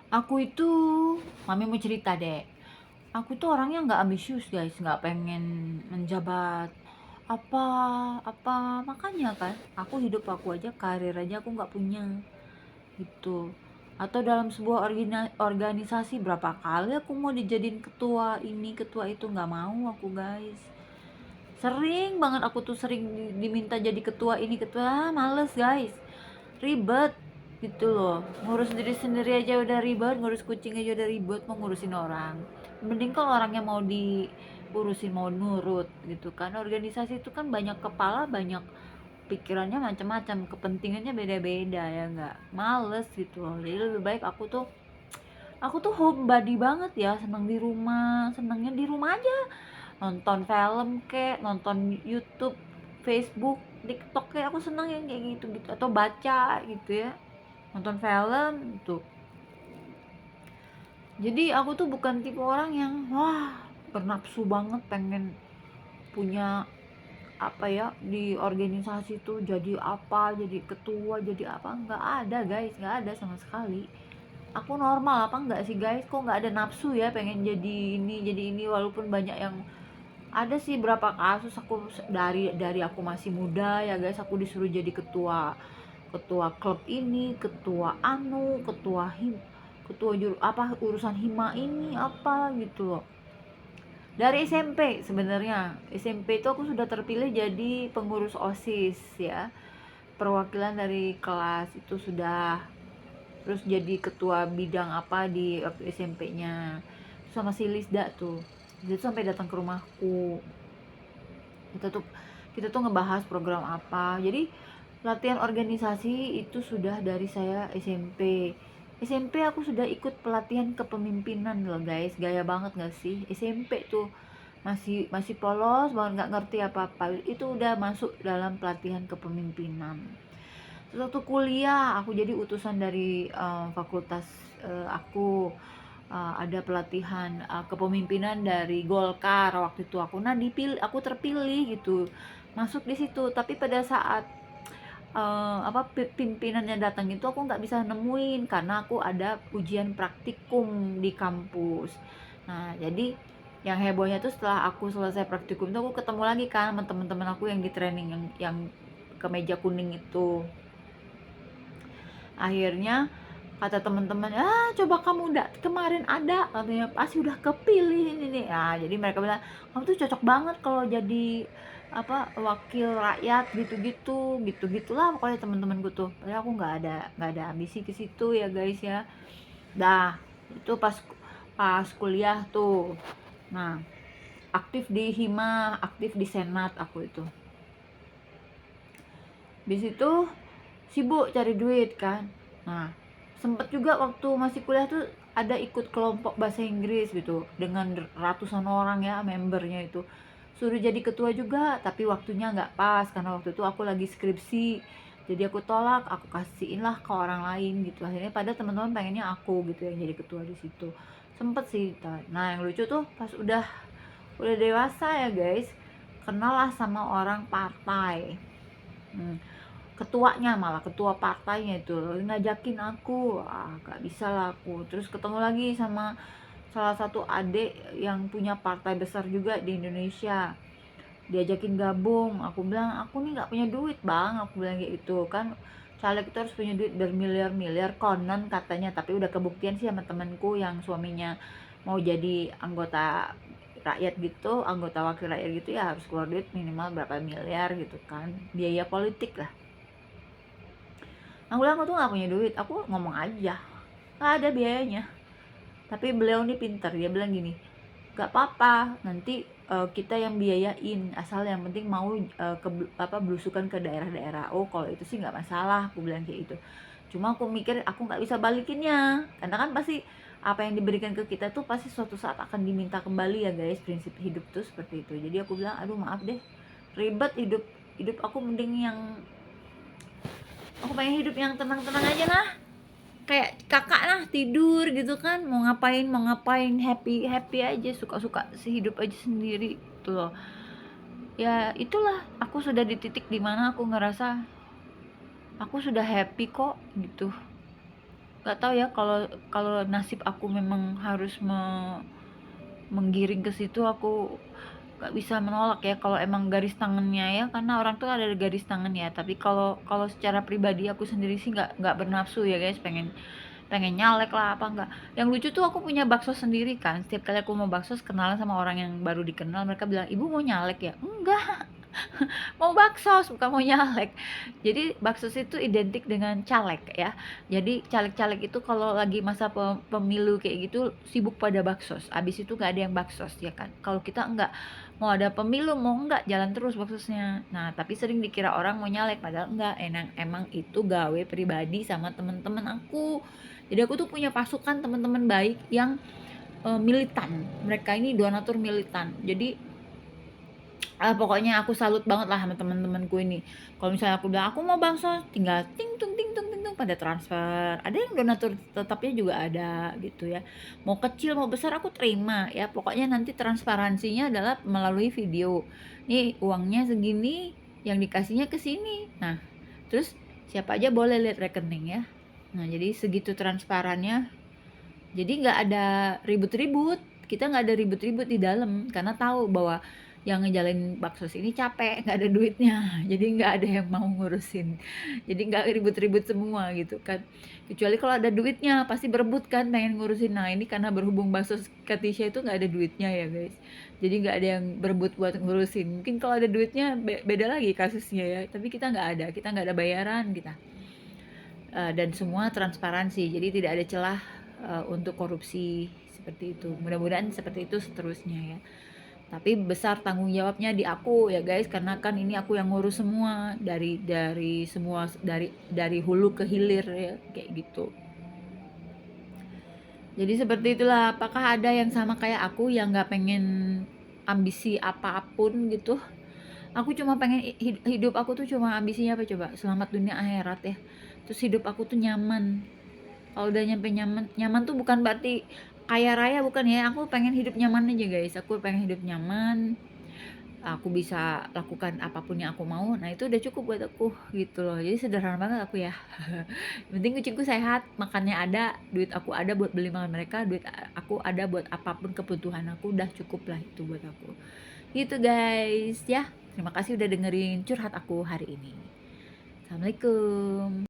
Aku itu, mami mau cerita deh. Aku tuh orangnya nggak ambisius guys, nggak pengen menjabat apa apa, makanya kan aku hidup aku aja, karir aja aku nggak punya gitu. Atau dalam sebuah organisasi, berapa kali aku mau dijadiin ketua ini ketua itu, nggak mau aku guys. Sering banget aku tuh sering diminta jadi ketua ini ketua, males guys, ribet gitu loh. Ngurus diri sendiri aja udah ribet, ngurus kucing aja udah ribet, mau ngurusin orang. Mending kalau orangnya mau diurusin, mau nurut gitu kan. Organisasi itu kan banyak kepala, banyak pikirannya, macam-macam, kepentingannya beda-beda, ya nggak, males gitu loh. Jadi lebih baik aku tuh homebody banget ya, seneng di rumah, senengnya di rumah aja, nonton film kek, nonton YouTube, Facebook, TikTok, kayak aku seneng yang kayak gitu gitu, atau baca gitu ya, nonton film tuh. Jadi aku tuh bukan tipe orang yang wah bernafsu banget pengen punya apa ya di organisasi tuh, jadi apa, jadi ketua, jadi apa, nggak ada guys, nggak ada sama sekali. Aku normal apa enggak sih guys, kok nggak ada nafsu ya pengen jadi ini, walaupun banyak yang ada sih. Berapa kasus aku dari aku masih muda ya guys, aku disuruh jadi ketua ketua klub ini, ketua anu, ketua juru apa, urusan hima ini apa gitu loh. Dari SMP sebenarnya, SMP itu aku sudah terpilih jadi pengurus OSIS ya, perwakilan dari kelas itu sudah. Terus jadi ketua bidang apa di waktu SMP-nya sama si Lisda tuh. Dia tuh sampai datang ke rumahku, kita tuh ngebahas program apa. Jadi latihan organisasi itu sudah dari saya SMP. SMP aku sudah ikut pelatihan kepemimpinan loh guys, gaya banget gak sih? SMP tuh masih masih polos banget, nggak ngerti apa-apa, itu udah masuk dalam pelatihan kepemimpinan. Terus waktu kuliah aku jadi utusan dari fakultas aku, ada pelatihan kepemimpinan dari Golkar waktu itu aku. Nah, aku terpilih gitu, masuk di situ. Tapi pada saat pimpinannya datang itu aku nggak bisa nemuin karena aku ada ujian praktikum di kampus. Nah, jadi yang hebohnya tuh setelah aku selesai praktikum tuh aku ketemu lagi kan sama teman-teman aku yang di training, yang kemeja kuning itu. Akhirnya kata teman-teman, coba kamu kemarin ada katanya, pasti udah kepilih ini nih. Nah, jadi mereka bilang kamu tuh cocok banget kalau jadi apa, wakil rakyat gitu-gitu, gitu-gitulah pokoknya teman-temanku tuh. Padahal aku nggak ada ambisi ke situ ya guys ya. Dah, itu pas kuliah tuh. Nah, aktif di hima, aktif di senat aku itu. Di situ sibuk cari duit kan. Nah, sempet juga waktu masih kuliah tuh ada ikut kelompok bahasa Inggris gitu dengan ratusan orang ya membernya itu. Suruh jadi ketua juga, tapi waktunya nggak pas karena waktu itu aku lagi skripsi. Jadi aku tolak, aku kasihin lah ke orang lain gitu. Akhirnya pada teman-teman pengennya aku gitu yang jadi ketua di situ. Sempet sih. Nah, yang lucu tuh pas udah dewasa ya guys, kenal lah sama orang partai. Ketuanya, malah ketua partainya itu ngajakin aku, gak bisa lah aku. Terus ketemu lagi sama salah satu adik yang punya partai besar juga di Indonesia, diajakin gabung. Aku bilang aku nih nggak punya duit bang, aku bilang kayak gitu kan. Caleg itu harus punya duit bermiliar-miliar konon katanya, tapi udah kebuktian sih sama temanku yang suaminya mau jadi anggota rakyat gitu, anggota wakil rakyat gitu, ya harus keluar duit minimal berapa miliar gitu kan, biaya politik lah. Aku bilang aku tuh nggak punya duit, aku ngomong aja nggak ada biayanya. Tapi beliau nih pinter, dia bilang gini, nggak apa-apa nanti kita yang biayain, asal yang penting mau belusukan ke daerah-daerah. Oh kalau itu sih nggak masalah, aku bilang kayak gitu. Cuma aku mikir aku nggak bisa balikinnya, karena kan pasti apa yang diberikan ke kita tuh pasti suatu saat akan diminta kembali ya guys, prinsip hidup tuh seperti itu. Jadi aku bilang aduh maaf deh, ribet hidup hidup aku, mending yang aku pengen hidup yang tenang-tenang aja lah, kayak kakak lah, tidur gitu kan, mau ngapain happy happy aja, suka-suka sehidup aja sendiri gitu loh. Ya itulah, aku sudah di titik dimana aku ngerasa aku sudah happy kok gitu. nggak tahu ya, kalau kalau nasib aku memang harus menggiring ke situ, aku nggak bisa menolak ya kalau emang garis tangannya ya, karena orang tuh ada garis tangan ya. Tapi kalau kalau secara pribadi aku sendiri sih nggak bernafsu ya guys, pengen pengen nyalek lah apa enggak. Yang lucu tuh aku punya bakso sendiri kan, setiap kali aku mau bakso kenalan sama orang yang baru dikenal, mereka bilang, ibu mau nyalek ya, enggak, mau baksos bukan mau nyalek. Jadi baksos itu identik dengan caleg ya. Jadi caleg-caleg itu kalau lagi masa pemilu kayak gitu sibuk pada baksos, abis itu nggak ada yang baksos ya kan. Kalau kita enggak, mau ada pemilu mau enggak jalan terus baksosnya. Nah tapi sering dikira orang mau nyalek, padahal enggak, emang itu gawe pribadi sama temen-temen aku. Jadi aku tuh punya pasukan teman-teman baik yang militan. Mereka ini donatur militan. Jadi pokoknya aku salut banget lah sama teman-temanku ini. Kalau misalnya aku bilang aku mau bakso, tinggal ting tung ting tung ting tung pada transfer. Ada yang donatur tetapnya juga ada gitu ya. Mau kecil mau besar aku terima ya. Pokoknya nanti transparansinya adalah melalui video. Nih uangnya segini, yang dikasihnya ke sini. Nah, terus siapa aja boleh lihat rekening ya. Nah, jadi segitu transparannya. Jadi nggak ada ribut-ribut, kita nggak ada ribut-ribut di dalam karena tahu bahwa yang ngejalanin baksos ini capek, nggak ada duitnya, jadi nggak ada yang mau ngurusin, jadi nggak ribut-ribut semua gitu kan. Kecuali kalau ada duitnya pasti berebut kan pengen ngurusin. Nah ini karena berhubung baksos Katisha itu nggak ada duitnya ya guys, jadi nggak ada yang berebut buat ngurusin. Mungkin kalau ada duitnya beda lagi kasusnya ya, tapi kita nggak ada bayaran kita. Dan semua transparansi, jadi tidak ada celah untuk korupsi seperti itu. Mudah-mudahan seperti itu seterusnya ya. Tapi besar tanggung jawabnya di aku ya guys, karena kan ini aku yang ngurus semua dari semua dari hulu ke hilir ya kayak gitu. Jadi seperti itulah. Apakah ada yang sama kayak aku yang nggak pengen ambisi apapun gitu? Aku cuma pengen hidup aku tuh cuma ambisinya apa coba? Selamat dunia akhirat ya. Terus hidup aku tuh nyaman. Kalau udah nyampe nyaman, nyaman tuh bukan berarti kaya raya, bukan ya. Aku pengen hidup nyaman aja guys. Aku pengen hidup nyaman. Aku bisa lakukan apapun yang aku mau. Nah itu udah cukup buat aku gitu loh. Jadi sederhana banget aku ya. Yang penting kucingku sehat, makannya ada, duit aku ada buat beli makan mereka, duit aku ada buat apapun kebutuhan aku, udah cukup lah itu buat aku. Gitu guys ya. Terima kasih udah dengerin curhat aku hari ini. Assalamualaikum.